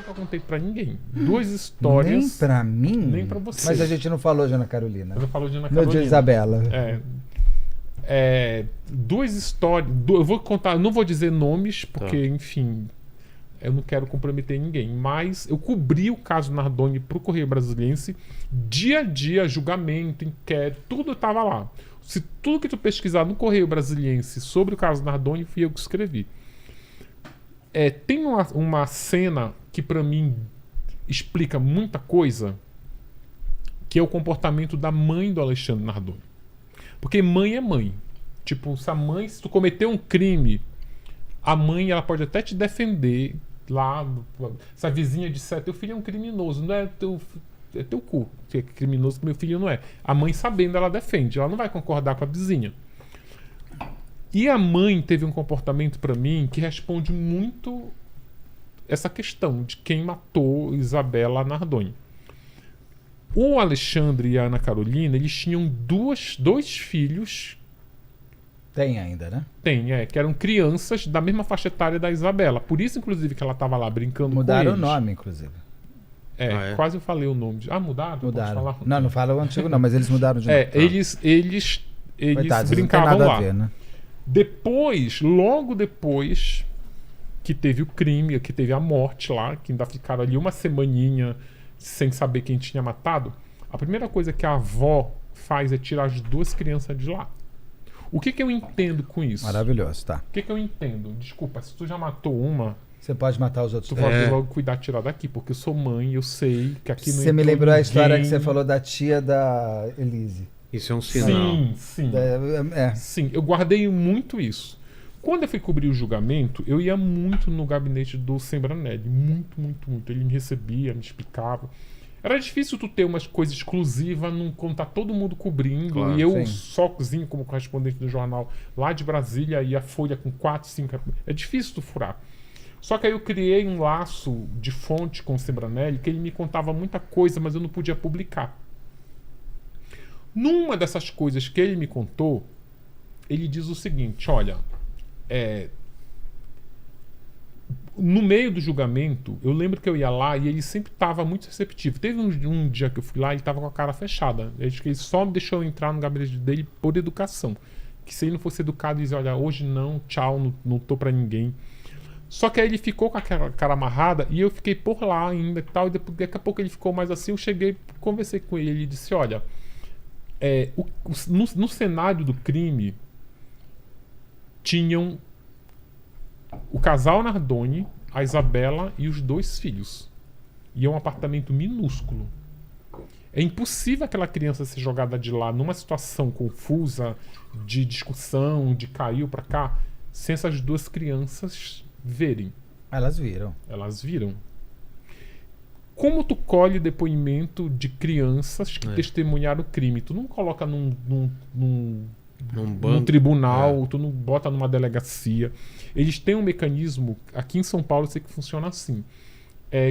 nunca contei pra ninguém. 2 histórias. Nem pra mim? Nem pra você. Mas a gente não falou de Ana Carolina. Eu não falo de Ana No Carolina. de Isabela. 2 histórias. Eu vou contar, não vou dizer nomes, porque, enfim, eu não quero comprometer ninguém. Mas eu cobri o caso Nardoni pro Correio Brasiliense. Dia a dia, julgamento, inquérito, tudo estava lá. Se tudo que tu pesquisar no Correio Brasiliense sobre o caso Nardoni, fui eu que escrevi. Tem uma cena que pra mim explica muita coisa, que é o comportamento da mãe do Alexandre Nardoni. Porque mãe é mãe. Tipo, se tu cometeu um crime, a mãe ela pode até te defender lá. Se a vizinha disser, teu filho é um criminoso, não é teu cu, que é criminoso que meu filho não é. A mãe, sabendo, ela defende, ela não vai concordar com a vizinha. E a mãe teve um comportamento pra mim que responde muito essa questão de quem matou Isabela Nardoni. O Alexandre e a Ana Carolina, eles tinham 2 filhos. Tem ainda, né? Que eram crianças da mesma faixa etária da Isabela. Por isso, inclusive, que ela estava lá brincando Mudaram com eles. o nome, inclusive. Quase eu falei o nome. Mudaram? Mudaram. Não fala o antigo não, mas eles mudaram de nome. Eles Coitados, brincavam não tem nada lá. a ver, né? Logo depois que teve o crime, que teve a morte lá, que ainda ficaram ali uma semaninha sem saber quem tinha matado, a primeira coisa que a avó faz é tirar as 2 crianças de lá. O que eu entendo com isso? Maravilhoso, tá. O que eu entendo? Desculpa, se tu já matou uma, você pode matar os outros. Tu pode logo cuidar de tirar daqui, porque eu sou mãe, eu sei que aqui não. Você me lembrou a história que você falou da tia da Elise. Isso é um sinal. Sim. Sim, eu guardei muito isso. Quando eu fui cobrir o julgamento, eu ia muito no gabinete do Sembranelli. Muito, muito, muito. Ele me recebia, me explicava. Era difícil tu ter umas coisas exclusivas quando tá todo mundo cobrindo. Claro, e eu sim. sozinho como correspondente do jornal lá de Brasília e a Folha com 4, 5... É difícil tu furar. Só que aí eu criei um laço de fonte com o Sembranelli que ele me contava muita coisa, mas eu não podia publicar. Numa dessas coisas que ele me contou, ele diz o seguinte, olha... No meio do julgamento, eu lembro que eu ia lá e ele sempre estava muito receptivo. Teve um dia que eu fui lá e ele estava com a cara fechada. Ele só me deixou entrar no gabinete dele por educação. Que se ele não fosse educado, ele dizia, olha, hoje não, tchau, não tô pra ninguém. Só que aí ele ficou com a cara amarrada e eu fiquei por lá ainda e tal. E daqui a pouco ele ficou mais assim, eu cheguei, conversei com ele. Ele disse, olha, no cenário do crime tinham o casal Nardoni, a Isabela e os 2 filhos. E é um apartamento minúsculo. É impossível aquela criança ser jogada de lá numa situação confusa, de discussão, de caiu pra cá, sem essas 2 crianças verem. Elas viram. Elas viram. Como tu colhe depoimento de crianças que testemunharam o crime? Tu não coloca num tribunal, tu não bota numa delegacia. Eles têm um mecanismo, aqui em São Paulo eu sei que funciona assim.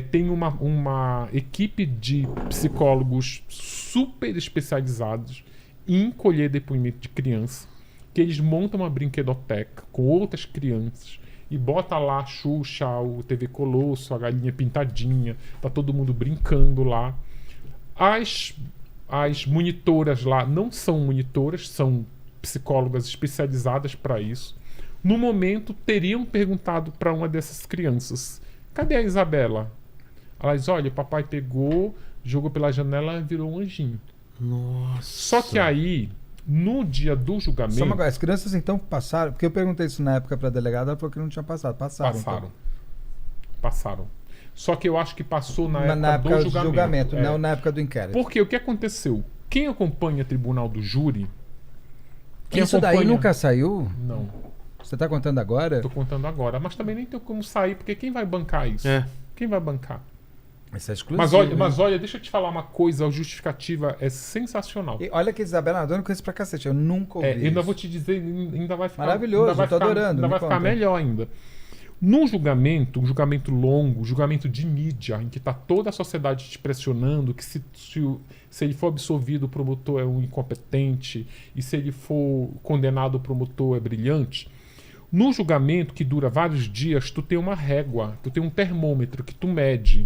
Tem uma equipe de psicólogos super especializados em colher depoimento de criança, que eles montam uma brinquedoteca com outras crianças e bota lá a Xuxa, o TV Colosso, a Galinha Pintadinha, tá todo mundo brincando lá. As monitoras lá não são monitoras, são psicólogas especializadas para isso. No momento, teriam perguntado para uma dessas crianças, cadê a Isabela? Ela diz, olha, o papai pegou, jogou pela janela e virou um anjinho. Nossa. Só que aí, no dia do julgamento... As crianças então passaram, porque eu perguntei isso na época para a delegada, ela falou que não tinha passado. Passaram. Só que eu acho que passou na época do julgamento. Não na época do inquérito. Porque o que aconteceu? Quem acompanha Tribunal do Júri... Daí nunca saiu? Não. Você está contando agora? Estou contando agora. Mas também nem tem como sair, porque quem vai bancar isso? Quem vai bancar? Isso é exclusivo. Mas olha, deixa eu te falar uma coisa, a justificativa é sensacional. E olha que Isabela Nardoni conhece pra cacete, eu nunca ouvi ainda vou te dizer, ainda vai ficar... Maravilhoso, eu tô adorando. Ainda vai ficar melhor ainda. Num julgamento, um julgamento longo, um julgamento de mídia, em que está toda a sociedade te pressionando, que se ele for absolvido, o promotor é um incompetente, e se ele for condenado, o promotor é brilhante, No julgamento, que dura vários dias, tu tem uma régua, tu tem um termômetro que tu mede,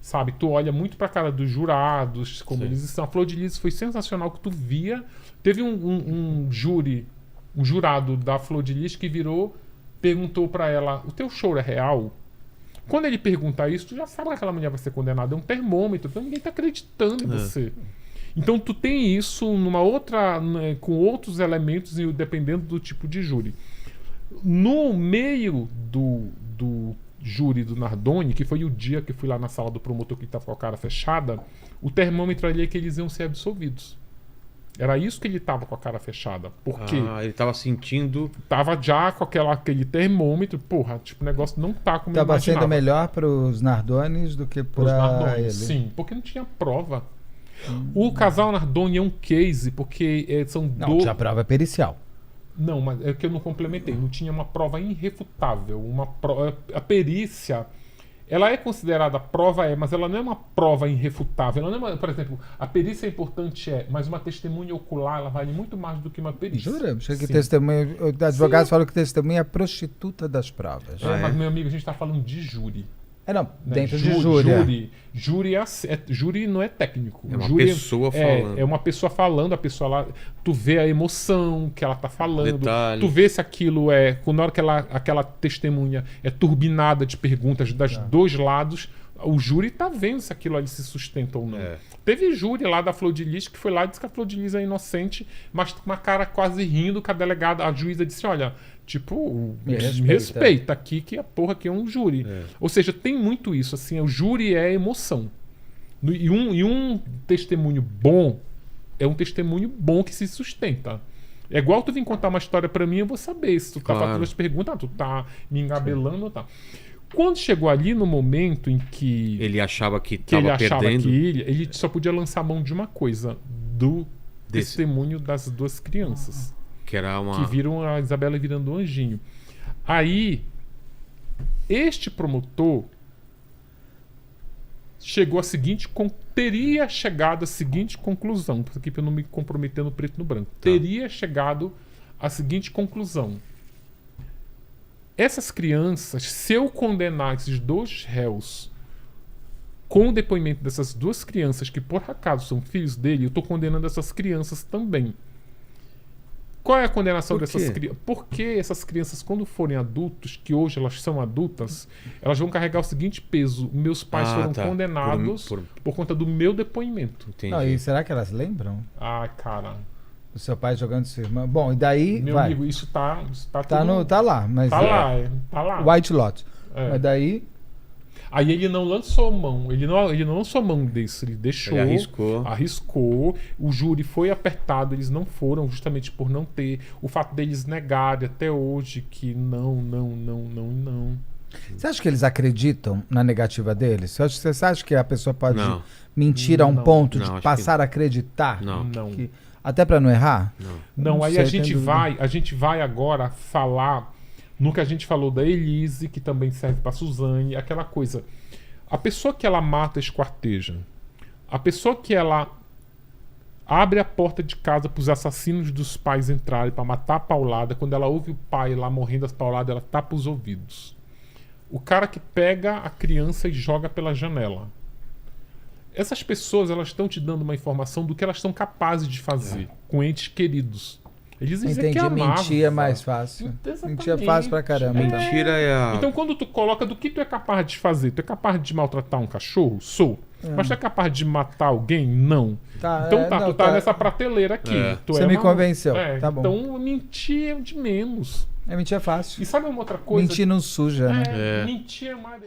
sabe? Tu olha muito pra cara dos jurados, como eles estão. A Flor de Lis foi sensacional, que tu via. Teve um jurado da Flor de Lis que virou, perguntou pra ela, o teu choro é real? Quando ele pergunta isso, tu já sabe que aquela mulher vai ser condenada. É um termômetro, então ninguém tá acreditando em você. Então tu tem isso numa outra, com outros elementos, dependendo do tipo de júri. No meio do júri do Nardoni, que foi o dia que eu fui lá na sala do promotor que estava com a cara fechada, o termômetro ali é que eles iam ser absolvidos. Era isso que ele estava com a cara fechada. Porque ele estava sentindo... Tava já com aquele termômetro. Porra, tipo, o negócio não tá como eu imaginava. Tava sendo melhor para os Nardones do que para ele. Sim, porque não tinha prova. O casal Nardoni é um case, porque são Não, tinha prova pericial. Não, mas é que eu não complementei. Não tinha uma prova irrefutável. A perícia, ela é considerada prova, mas ela não é uma prova irrefutável. Ela não é por exemplo, a perícia é importante, mas uma testemunha ocular, ela vale muito mais do que uma perícia. Jura? Achei que testemunha... O advogado falou que testemunha é a prostituta das provas. Mas, meu amigo, a gente está falando de júri. Não, Né? dentro de júri. Júri não é técnico. É uma júri pessoa falando. É uma pessoa falando, a pessoa lá. Tu vê a emoção que ela tá falando. Detalhes. Tu vê se aquilo na hora que aquela testemunha é turbinada de perguntas dos dois lados, o júri tá vendo se aquilo ali se sustenta ou não. Teve júri lá da Flor de Lis que foi lá e disse que a Flor de Lis é inocente, mas com uma cara quase rindo, que a juíza disse: olha, tipo, me respeita aqui, que a porra aqui é um júri. Ou seja, tem muito isso, assim, o júri é emoção. E um testemunho bom é um testemunho bom que se sustenta. É igual tu vir contar uma história pra mim, eu vou saber se tu tá fazendo as perguntas, tu tá me engabelando ou tá. Quando chegou ali no momento em que ele achava que estava perdendo, ele só podia lançar a mão de uma coisa, do testemunho das duas crianças. Que era que viram a Isabela virando um anjinho. Aí, este promotor teria chegado à seguinte conclusão, aqui para eu não me comprometer no preto e no branco, teria chegado à seguinte conclusão: essas crianças, se eu condenar esses dois réus com o depoimento dessas duas crianças, que por acaso são filhos dele, eu estou condenando essas crianças também. Qual é a condenação dessas crianças? Porque essas crianças, quando forem adultos, que hoje elas são adultas, elas vão carregar o seguinte peso: meus pais foram condenados por conta do meu depoimento. Não, e será que elas lembram? Ah, cara. O seu pai jogando sua irmã? Bom, e daí... Meu amigo, isso tá lá, mas... Tá lá. White Lot. Mas daí... Aí ele não lançou mão, ele não lançou mão desse, ele deixou, ele arriscou, o júri foi apertado, eles não foram, justamente por não ter, o fato deles negarem até hoje que não. Você acha que eles acreditam na negativa deles? Você acha que a pessoa pode mentir a um ponto de passar a acreditar? Não. Até para não errar? Não, aí a gente vai agora falar no que a gente falou da Elise, que também serve para Suzane, aquela coisa. A pessoa que ela mata, esquarteja. A pessoa que ela abre a porta de casa para os assassinos dos pais entrarem para matar a paulada, quando ela ouve o pai lá morrendo as pauladas, ela tapa os ouvidos. O cara que pega a criança e joga pela janela. Essas pessoas, elas estão te dando uma informação do que elas são capazes de fazer com entes queridos. Eles dizem que amava. Mentir é mais fácil. Mentir é fácil pra caramba. Mentira é a... Então quando tu coloca do que tu é capaz de fazer, tu é capaz de maltratar um cachorro? Sou. Mas tu é capaz de matar alguém? Não. Tu tá nessa prateleira aqui. Você me convenceu. Tá bom. Então mentir é de menos. Mentir é fácil. E sabe uma outra coisa? Mentir não suja, né? Mentir é mais...